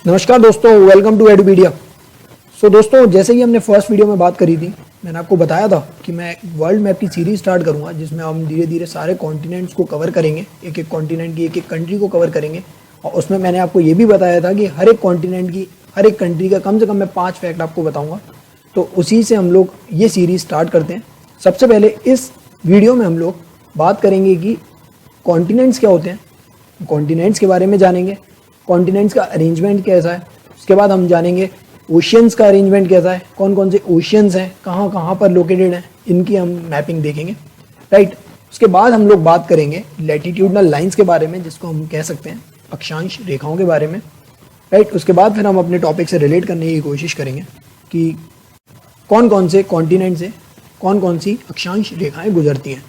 नमस्कार दोस्तों, welcome to एडुपीडिया। दोस्तों, जैसे ही हमने फर्स्ट वीडियो में बात करी थी, मैंने आपको बताया था कि मैं वर्ल्ड मैप की सीरीज स्टार्ट करूंगा जिसमें हम धीरे धीरे सारे कॉन्टिनेंट्स को कवर करेंगे, एक एक कॉन्टिनेंट की एक एक कंट्री को कवर करेंगे। और उसमें मैंने आपको ये भी बताया था कि हर एक कॉन्टिनेंट की हर एक कंट्री का कम से कम मैं 5 फैक्ट आपको बताऊँगा। तो उसी से हम लोग ये सीरीज स्टार्ट करते हैं। सबसे पहले इस वीडियो में हम लोग बात करेंगे कि कॉन्टिनेंट्स क्या होते हैं, कॉन्टिनेंट्स के बारे में जानेंगे, कॉन्टिनेंट्स का अरेंजमेंट कैसा है। उसके बाद हम जानेंगे ओशियंस का अरेंजमेंट कैसा है, कौन कौन से ओशियंस हैं, कहाँ कहाँ पर लोकेटेड हैं, इनकी हम मैपिंग देखेंगे, राइट। उसके बाद हम लोग बात करेंगे लैटिट्यूडनल लाइंस के बारे में, जिसको हम कह सकते हैं अक्षांश रेखाओं के बारे में, राइट। उसके बाद फिर हम अपने टॉपिक से रिलेट करने की कोशिश करेंगे कि कौन कौन से कॉन्टिनेंट से कौन कौन सी अक्षांश रेखाएं गुजरती हैं,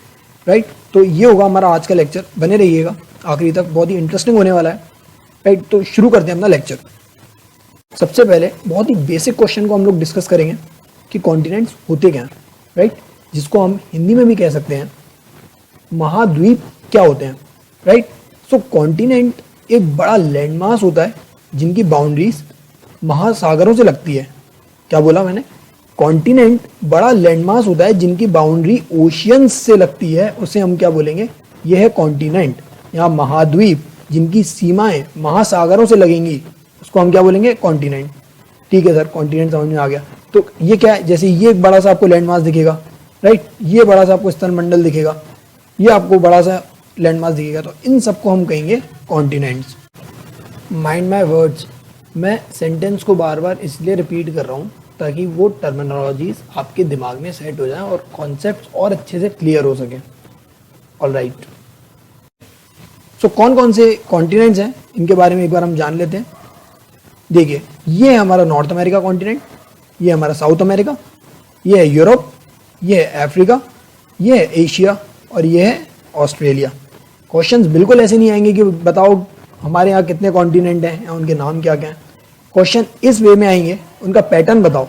राइट। तो ये होगा हमारा आज का लेक्चर, बने रहिएगा आखिरी तक, बहुत ही इंटरेस्टिंग होने वाला है, राइट। तो शुरू करते हैं अपना लेक्चर। सबसे पहले बहुत ही बेसिक क्वेश्चन को हम लोग डिस्कस करेंगे कि कॉन्टिनेंट्स होते क्या हैं, राइट, जिसको हम हिंदी में भी कह सकते हैं महाद्वीप क्या होते हैं, राइट। सो कॉन्टिनेंट एक बड़ा लैंडमास होता है जिनकी बाउंड्रीज महासागरों से लगती है। क्या बोला मैंने? कॉन्टिनेंट बड़ा लैंडमास होता है जिनकी बाउंड्री ओशियंस से लगती है, उसे हम क्या बोलेंगे? यह है कॉन्टिनेंट। यहाँ महाद्वीप जिनकी सीमाएं महासागरों से लगेंगी, उसको हम क्या बोलेंगे? कॉन्टिनेंट। ठीक है सर, कॉन्टिनेंट समझ में आ गया। तो ये क्या है? जैसे ये एक बड़ा सा आपको लैंडमास दिखेगा, राइट, ये बड़ा सा आपको स्थलमंडल दिखेगा, ये आपको बड़ा सा लैंडमास दिखेगा, तो इन सबको हम कहेंगे कॉन्टिनेंट्स। माइंड माय वर्ड्स, मैं सेंटेंस को बार बार इसलिए रिपीट कर रहा हूँ ताकि वो टर्मिनोलॉजीज आपके दिमाग में सेट हो जाए और कॉन्सेप्ट्स और अच्छे से क्लियर हो सके। ऑलराइट, सो कौन कौन से कॉन्टिनेंट्स हैं इनके बारे में एक बार हम जान लेते हैं। देखिए, ये है हमारा नॉर्थ अमेरिका कॉन्टिनेंट, ये है हमारा साउथ अमेरिका, ये है यूरोप, ये है अफ्रीका, ये है एशिया और ये है ऑस्ट्रेलिया। क्वेश्चंस बिल्कुल ऐसे नहीं आएंगे कि बताओ हमारे यहाँ कितने कॉन्टिनेंट हैं या उनके नाम क्या क्या हैं। क्वेश्चन इस वे में आएंगे, उनका पैटर्न बताओ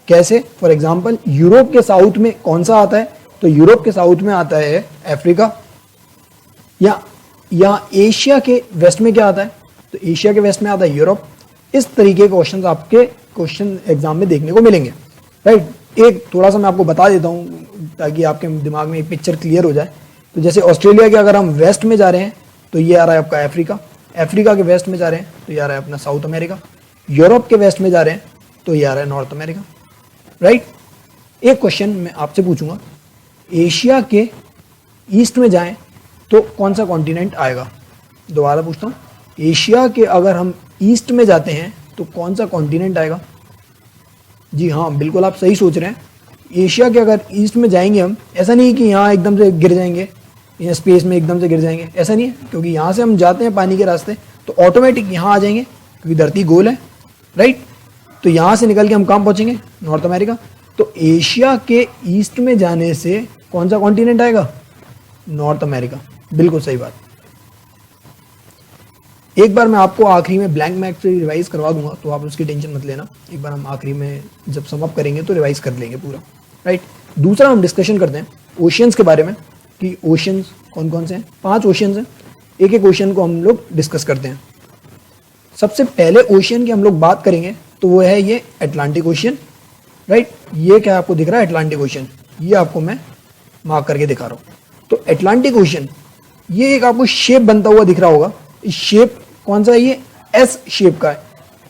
कैसे। फॉर एग्जाम्पल, यूरोप के साउथ में कौन सा आता है? तो यूरोप के साउथ में आता है अफ्रीका। या एशिया के वेस्ट में क्या आता है? तो एशिया के वेस्ट में आता है यूरोप। इस तरीके के क्वेश्चन आपके क्वेश्चन एग्जाम में देखने को मिलेंगे, राइट। एक थोड़ा सा मैं आपको बता देता हूँ ताकि आपके दिमाग में एक पिक्चर क्लियर हो जाए। तो जैसे ऑस्ट्रेलिया के अगर हम वेस्ट में जा रहे हैं तो ये आ रहा है आपका अफ्रीका, अफ्रीका के वेस्ट में जा रहे हैं तो ये आ रहा है अपना साउथ अमेरिका, यूरोप के वेस्ट में जा रहे हैं तो ये आ रहा है नॉर्थ अमेरिका, राइट। एक क्वेश्चन मैं आपसे पूछूंगा, एशिया के ईस्ट में जाएं तो कौन सा कॉन्टिनेंट आएगा? दोबारा पूछता हूँ, एशिया के अगर हम ईस्ट में जाते हैं तो कौन सा कॉन्टिनेंट आएगा? जी हाँ, बिल्कुल आप सही सोच रहे हैं। एशिया के अगर ईस्ट में जाएंगे हम, ऐसा नहीं कि यहाँ एकदम से गिर जाएंगे या स्पेस में एकदम से गिर जाएंगे, ऐसा नहीं है, क्योंकि यहाँ से हम जाते हैं पानी के रास्ते तो ऑटोमेटिक यहाँ आ जाएंगे क्योंकि धरती गोल है, राइट। तो यहाँ से निकल के हम कहाँ पहुँचेंगे? North America. तो एशिया के ईस्ट में जाने से कौन सा कॉन्टिनेंट आएगा? North America. बिल्कुल सही बात। एक बार मैं आपको आखिरी में ब्लैंक मैप से रिवाइज करवा दूंगा, तो आप उसकी टेंशन मत लेना। एक बार हम आखिरी में जब सम अप करेंगे तो रिवाइज कर लेंगे पूरा, राइट। दूसरा हम डिस्कशन करते हैं ओशियंस के बारे में कि ओशियंस कौन कौन से हैं। 5 ओशियंस हैं, एक एक ओशियन को हम लोग डिस्कस करते हैं। सबसे पहले ओशियन की हम लोग बात करेंगे तो वो है ये अटलांटिक ओशियन, राइट। ये क्या आपको दिख रहा है? Atlantic ocean. ये आपको मैं मार्क करके दिखा रहा हूँ। तो अटलांटिक ओशियन, ये एक आपको शेप बनता हुआ दिख रहा होगा। इस शेप कौन सा है? ये एस शेप का है।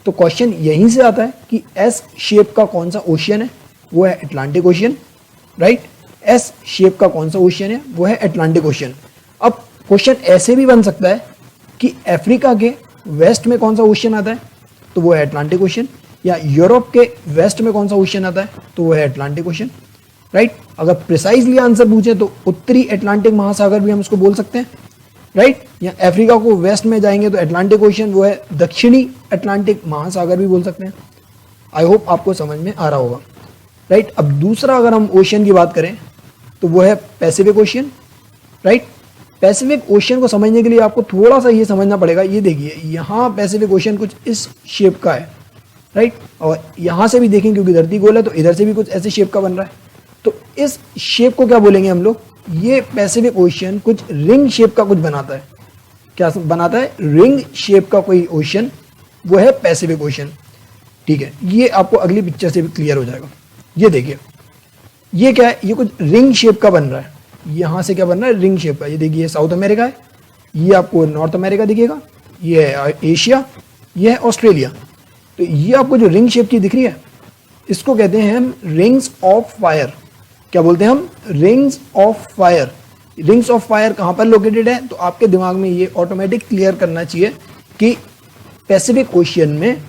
तो क्वेश्चन यहीं से आता है कि एस शेप का कौन सा ओशियन है? वो है Atlantic ocean, right. S shape का कौन सा ओशियन है? वो है अटलांटिक ओशियन। अब क्वेश्चन ऐसे भी बन सकता है कि अफ्रीका के वेस्ट में कौन सा ओशियन आता है? तो वो है अटलांटिक ओशियन। या यूरोप के वेस्ट में कौन सा ओशियन आता है? तो वो है अटलांटिक ओशियन, राइट। अगर प्रिसाइजली आंसर पूछे तो उत्तरी अटलांटिक महासागर भी हम उसको बोल सकते हैं, राइट। या अफ्रीका को वेस्ट में जाएंगे तो अटलांटिक ओशियन, वो है दक्षिणी अटलांटिक महासागर भी बोल सकते हैं। आई होप आपको समझ में आ रहा होगा, राइट। अब दूसरा अगर हम ओशियन की बात करें तो वो है Pacific ocean, right. Pacific ocean को समझने के लिए आपको थोड़ा सा ये समझना पड़ेगा। ये देखिए, यहाँ पैसिफिक ओशियन कुछ इस शेप का है, राइट। और यहाँ से भी देखें क्योंकि धरती गोल है तो इधर से भी कुछ ऐसे शेप का बन रहा है। तो इस शेप को क्या बोलेंगे हम लोग? ये पैसिफिक ओशियन कुछ रिंग शेप का कुछ बनाता है। क्या बनाता है? रिंग शेप का कोई ओशियन वो है पैसिफिक ओशन। ठीक है, ये आपको अगली पिक्चर से भी क्लियर हो जाएगा। ये देखिए, ये क्या है, ये कुछ रिंग शेप का बन रहा है। यहाँ से क्या बन रहा है, रिंग शेप का। ये देखिए, ये साउथ अमेरिका है, ये आपको नॉर्थ अमेरिका दिखेगा, ये है एशिया, ये है ऑस्ट्रेलिया। तो ये आपको जो रिंग शेप की दिख रही है, इसको कहते हैं हम रिंग्स ऑफ फायर। क्या बोलते हैं हम, rings of fire. Rings of fire कहाँ पर लोकेटेड है, तो आपके दिमाग में ये ऑटोमेटिक क्लियर करना चाहिए कि पैसिफिक ओशियन में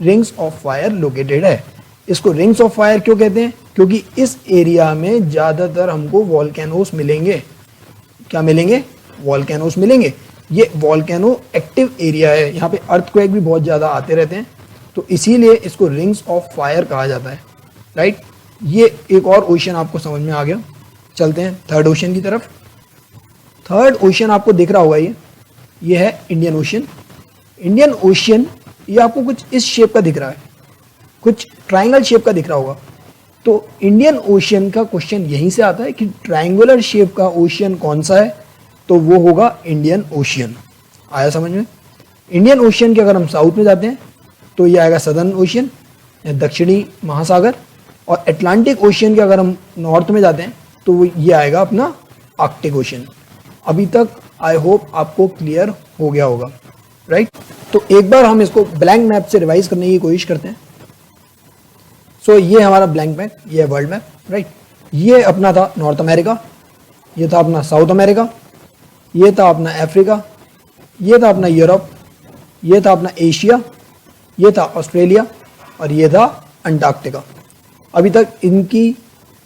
रिंग्स ऑफ फायर लोकेटेड है। इसको रिंग्स ऑफ फायर क्यों कहते हैं, क्योंकि इस एरिया में ज़्यादातर हमको वॉल्केनोस मिलेंगे। क्या मिलेंगे, वॉल्केनोस मिलेंगे। ये वॉल्केनो एक्टिव एरिया है, यहाँ पे अर्थक्वेक भी बहुत ज़्यादा आते रहते हैं, तो इसीलिए इसको रिंग्स ऑफ फायर कहा जाता है। राइट, ये एक और ओशन आपको समझ में आ गया। चलते हैं थर्ड ओशन की तरफ। थर्ड ओशन आपको दिख रहा होगा, ये है इंडियन ओशन। इंडियन ओशन ये आपको कुछ इस शेप का दिख रहा है, कुछ ट्रायंगल शेप का दिख रहा होगा। तो इंडियन ओशन का क्वेश्चन यहीं से आता है कि ट्रायंगुलर शेप का ओशन कौन सा है, तो वो होगा इंडियन ओशियन। आया समझ में। इंडियन ओशियन के अगर हम साउथ में जाते हैं तो ये आएगा सदर्न ओशियन, दक्षिणी महासागर। और अटलांटिक ओशियन के अगर हम नॉर्थ में जाते हैं तो वो ये आएगा अपना आर्कटिक ओशियन। अभी तक आई होप आपको क्लियर हो गया होगा। राइट, तो एक बार हम इसको ब्लैंक मैप से रिवाइज करने की कोशिश करते हैं। सो ये हमारा ब्लैंक मैप, ये है वर्ल्ड मैप। राइट, ये अपना था नॉर्थ अमेरिका, ये था अपना साउथ अमेरिका, ये था अपना अफ्रीका, ये था अपना यूरोप, ये था अपना एशिया, ये था ऑस्ट्रेलिया और ये था अंटार्कटिका। अभी तक इनकी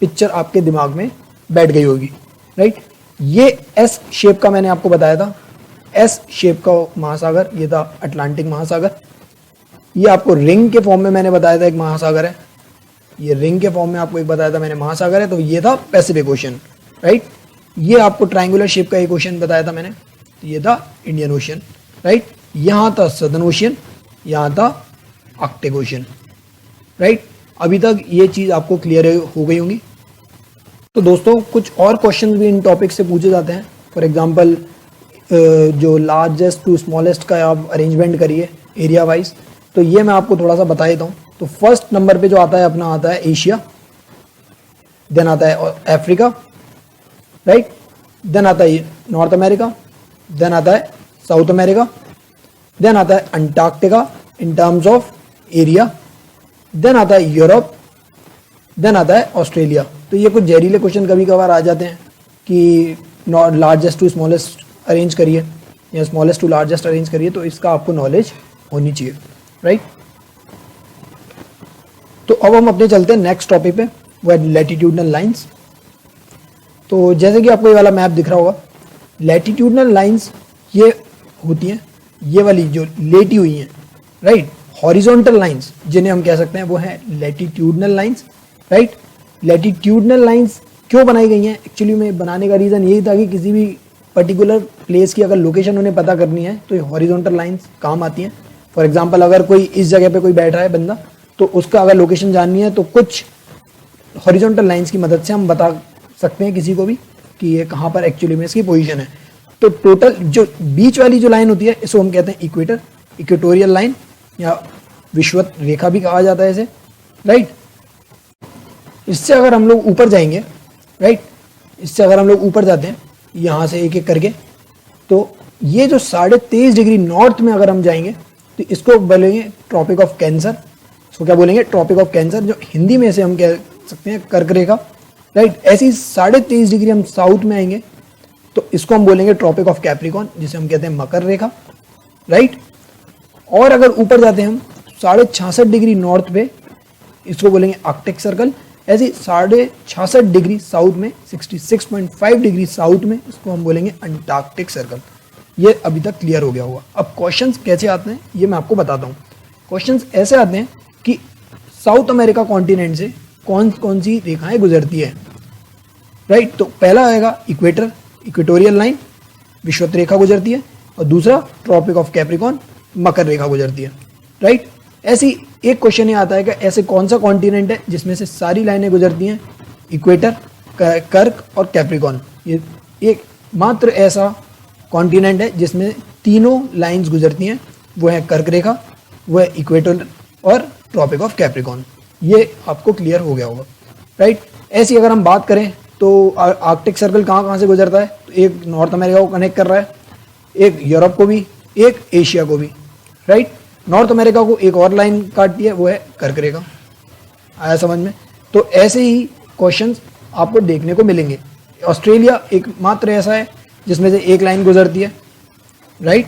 पिक्चर आपके दिमाग में बैठ गई होगी। राइट, ये एस शेप का मैंने आपको बताया था, एस शेप का महासागर, ये था अटलांटिक महासागर। ये आपको रिंग के फॉर्म में मैंने बताया था एक महासागर है, ये रिंग के फॉर्म में आपको एक बताया था मैंने महासागर है, तो ये था पैसिफिक ओशन। राइट, ये आपको ट्रायंगुलर शेप का एक ओशन बताया था मैंने, तो ये था इंडियन ओशन। राइट, यहाँ था सदर्न ओशियन, यहाँ था आर्कटिक ओशन। राइट, अभी तक ये चीज़ आपको क्लियर हो गई होंगी। तो दोस्तों कुछ और क्वेश्चन भी इन टॉपिक से पूछे जाते हैं। फॉर एग्जांपल जो लार्जेस्ट टू स्मॉलेस्ट का आप अरेंजमेंट करिए एरिया वाइज, तो ये मैं आपको थोड़ा सा बता देता हूँ। तो फर्स्ट नंबर पे जो आता है अपना आता है एशिया, देन आता है अफ्रीका, राइट, देन आता है नॉर्थ अमेरिका, देन आता है साउथ अमेरिका, देन आता है Antarctica in terms of area, then आता है यूरोप, देन आता है ऑस्ट्रेलिया। तो ये कुछ जहरीले क्वेश्चन कभी कभार आ जाते हैं कि लार्जेस्ट टू स्मॉलेस्ट अरेंज करिए या स्मॉलेस्ट टू लार्जेस्ट अरेंज करिए, तो इसका आपको नॉलेज होनी चाहिए। राइट, तो अब हम अपने चलते हैं नेक्स्ट टॉपिक पे, वो है लैटिट्यूडनल लाइंस। तो जैसे कि आपको ये वाला मैप दिख रहा होगा, लैटिट्यूडनल लाइंस ये होती हैं, ये वाली जो लेटी हुई हैं। राइट, हॉरिजॉन्टल लाइंस जिन्हें हम कह सकते हैं वो है latitudinal lines. Right, latitudinal lines क्यों बनाई गई हैं, एक्चुअली में बनाने का रीज़न यही था कि किसी भी पर्टिकुलर प्लेस की अगर लोकेशन उन्हें पता करनी है तो ये हॉरिजॉन्टल लाइंस काम आती हैं। फॉर एग्जांपल अगर कोई इस जगह पे कोई बैठा है बंदा, तो उसका अगर लोकेशन जाननी है तो कुछ हॉरिजॉन्टल लाइंस की मदद से हम बता सकते हैं किसी को भी कि ये कहाँ पर एक्चुअली में इसकी पोजीशन है। तो टोटल जो बीच वाली जो लाइन होती है इसको हम कहते हैं इक्वेटर, इक्वेटोरियल लाइन या विषुवत रेखा भी कहा जाता है इसे। राइट, इससे अगर हम लोग ऊपर जाएंगे, राइट, इससे अगर हम लोग ऊपर जाते हैं यहाँ से एक एक करके, तो ये जो 23.5 डिग्री नॉर्थ में अगर हम जाएंगे तो इसको बोलेंगे ट्रॉपिक ऑफ कैंसर। इसको क्या बोलेंगे, ट्रॉपिक ऑफ कैंसर, जो हिंदी में से हम कह सकते हैं कर्क रेखा। राइट, ऐसी 23.5 डिग्री हम साउथ में आएंगे तो इसको हम बोलेंगे ट्रॉपिक ऑफ कैप्रिकॉन, जिसे हम कहते हैं मकर रेखा। राइट, और अगर ऊपर जाते हैं हम 66.5 डिग्री नॉर्थ पे, इसको बोलेंगे आर्कटिक सर्कल। ऐसे 66.5 डिग्री साउथ में, 66.5 डिग्री साउथ में, इसको हम बोलेंगे अंटार्कटिक सर्कल। ये अभी तक क्लियर हो गया होगा। अब क्वेश्चंस कैसे आते हैं ये मैं आपको बताता हूँ। क्वेश्चंस ऐसे आते हैं कि साउथ अमेरिका कॉन्टिनेंट से कौन कौन सी रेखाएं गुजरती है। राइट, तो पहला आएगा इक्वेटर, इक्वेटोरियल लाइन, विषुवत रेखा गुजरती है, और दूसरा ट्रॉपिक ऑफ कैप्रिकॉन, मकर रेखा गुजरती है। राइट, ऐसी एक क्वेश्चन ये आता है कि ऐसे कौन सा कॉन्टिनेंट है जिसमें से सारी लाइनें गुजरती हैं, इक्वेटर, कर्क और कैप्रिकॉन। ये एक मात्र ऐसा कॉन्टिनेंट है जिसमें तीनों लाइंस गुजरती हैं, वो है कर्क रेखा, वो है इक्वेटर और ट्रॉपिक ऑफ कैप्रिकॉर्न। ये आपको क्लियर हो गया होगा, राइट। ऐसी अगर हम बात करें तो आर्कटिक सर्कल कहाँ कहाँ से गुजरता है, तो एक नॉर्थ अमेरिका को कनेक्ट कर रहा है, एक यूरोप को भी, एक एशिया को भी, राइट। नॉर्थ अमेरिका को एक और लाइन काटती है, वो है कर्क रेखा। आया समझ में? तो ऐसे ही क्वेश्चंस आपको देखने को मिलेंगे। ऑस्ट्रेलिया एकमात्र ऐसा है जिसमें से एक लाइन गुजरती है, राइट।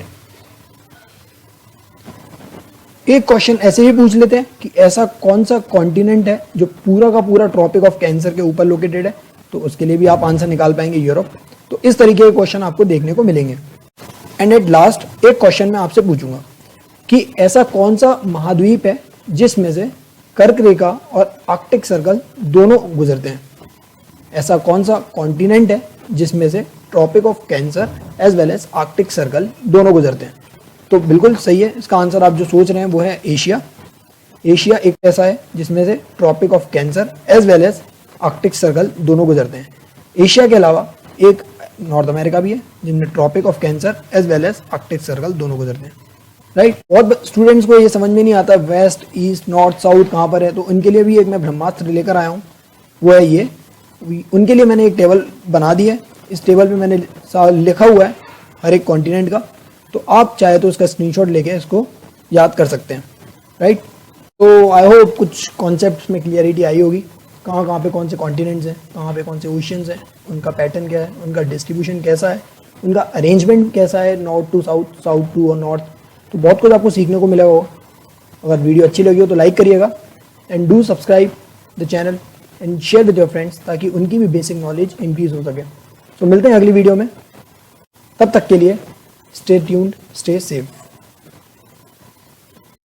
एक क्वेश्चन ऐसे ही पूछ लेते हैं कि ऐसा कौन सा कॉन्टिनेंट है जो पूरा का पूरा ट्रॉपिक ऑफ कैंसर के ऊपर लोकेटेड है, तो उसके लिए भी आप आंसर निकाल पाएंगे यूरोप। तो इस तरीके के क्वेश्चन आपको देखने को मिलेंगे। एंड एट लास्ट एक क्वेश्चन मैं आपसे पूछूंगा कि ऐसा कौन सा महाद्वीप है जिसमें से कर्क रेखा और आर्कटिक सर्कल दोनों गुजरते हैं। ऐसा कौन सा कॉन्टिनेंट है जिसमें से Tropic of Cancer as well as Arctic Circle दोनों गुजरते हैं। तो बिल्कुल सही है, इसका आंसर आप जो सोच रहे हैं वो है एशिया। एशिया एक ऐसा है जिसमें से Tropic of Cancer as well as Arctic Circle दोनों गुजरते हैं। एशिया के अलावा एक नॉर्थ अमेरिका भी है जिनमें Tropic of Cancer as well as Arctic Circle दोनों गुजरते हैं, राइट। बहुत स्टूडेंट्स को ये समझ में नहीं आता वेस्ट ईस्ट नॉर्थ साउथ कहाँ पर है, तो उनके लिए भी एक मैं ब्रह्मास्त्र लेकर आया हूँ, वो है ये। उनके लिए मैंने एक टेबल बना दी है, इस टेबल पे मैंने लिखा हुआ है हर एक कॉन्टिनेंट का, तो आप चाहे तो उसका स्क्रीनशॉट लेके इसको याद कर सकते हैं, राइट। तो आई होप कुछ कॉन्सेप्ट्स में क्लियरिटी आई होगी, कहाँ कहाँ पे कौन से कॉन्टिनेंट्स हैं, कहाँ पे कौन से ओशियंस हैं, उनका पैटर्न क्या है, उनका डिस्ट्रीब्यूशन कैसा है, उनका अरेंजमेंट कैसा है, north to south, south to और नॉर्थ। तो बहुत कुछ आपको सीखने को मिला होगा। अगर वीडियो अच्छी लगी हो तो लाइक करिएगा and do subscribe the channel and share with your friends ताकि उनकी भी बेसिक नॉलेज इंक्रीज हो सके। तो मिलते हैं अगली वीडियो में, तब तक के लिए स्टे ट्यून्ड, स्टे सेफ।